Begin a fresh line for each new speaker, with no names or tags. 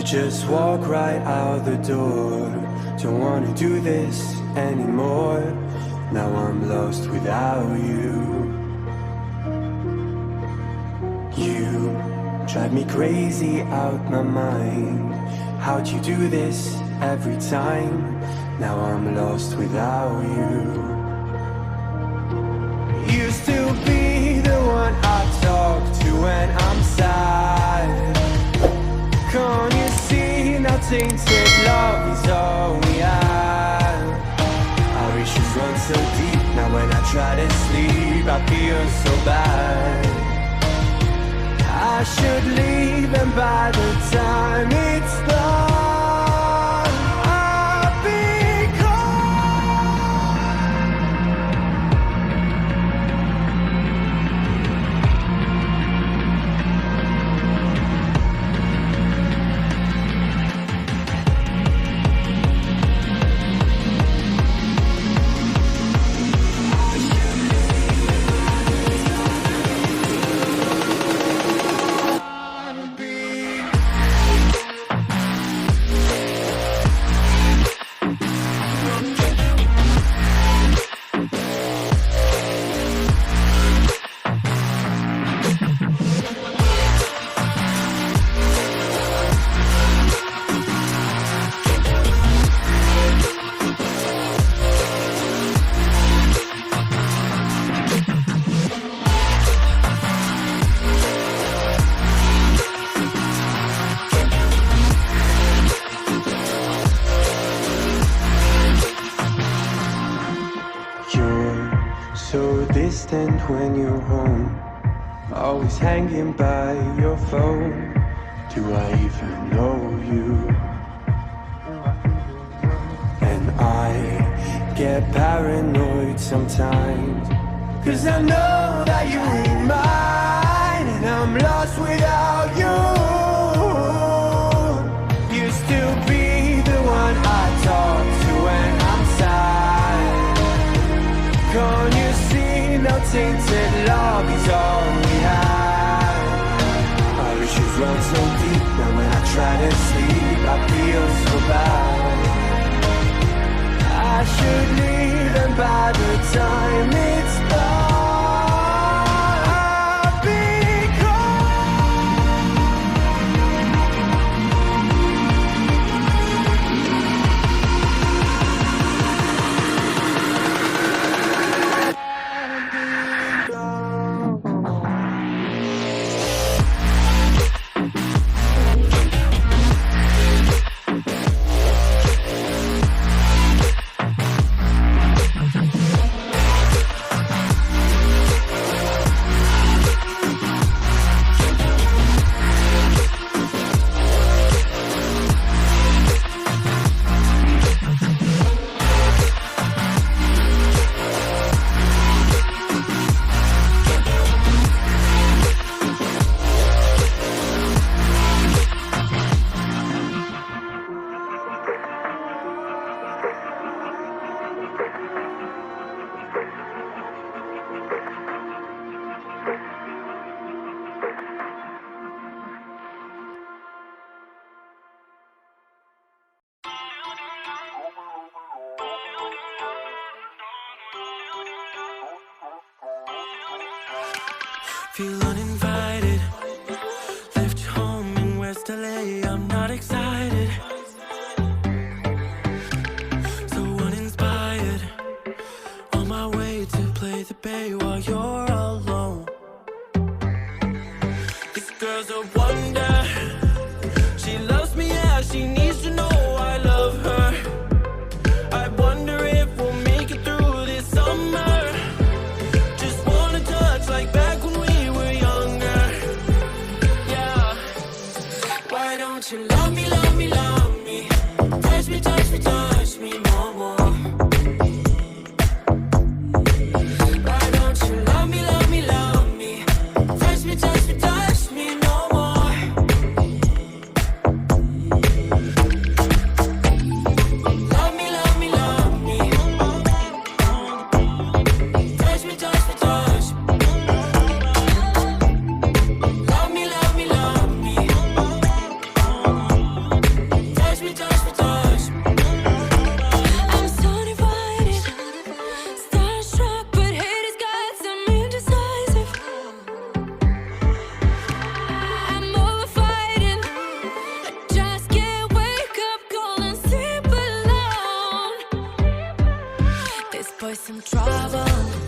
just walk right out the door. Don't wanna do this anymore. Now I'm lost without you. You drive me crazy out my mind. How'd you do this every time? Now I'm lost without you. Used to be the one I talk to when I'm sad. Can't you see now tainted love is all we have? Our issues run so deep, now when I try to sleep I feel so bad. I should leave and by the time it's done I'll be distant when you're home, always hanging by your phone. Do I even know you? And I get paranoid sometimes, 'cause I know that you ain't mine, and I'm lost without you. Used to be the one I talk to when I'm sad. Can't you see now tainted love is all we have? Our issues run so deep, now when I try to sleep I feel so bad. I should leave and by the time it's done I'll be
feel uninvited. Left home in West LA, I'm not excited. So uninspired, on my way to play the bay while you're alone. This girl's a wonder. She loves me, yeah, she needs to know I love her. I wonder if we'll make it through this summer. Just wanna touch like back when we were younger. Yeah. Why don't you love me, love me, love me? Touch me, touch me, touch me no more. Why don't you love
boy some trouble.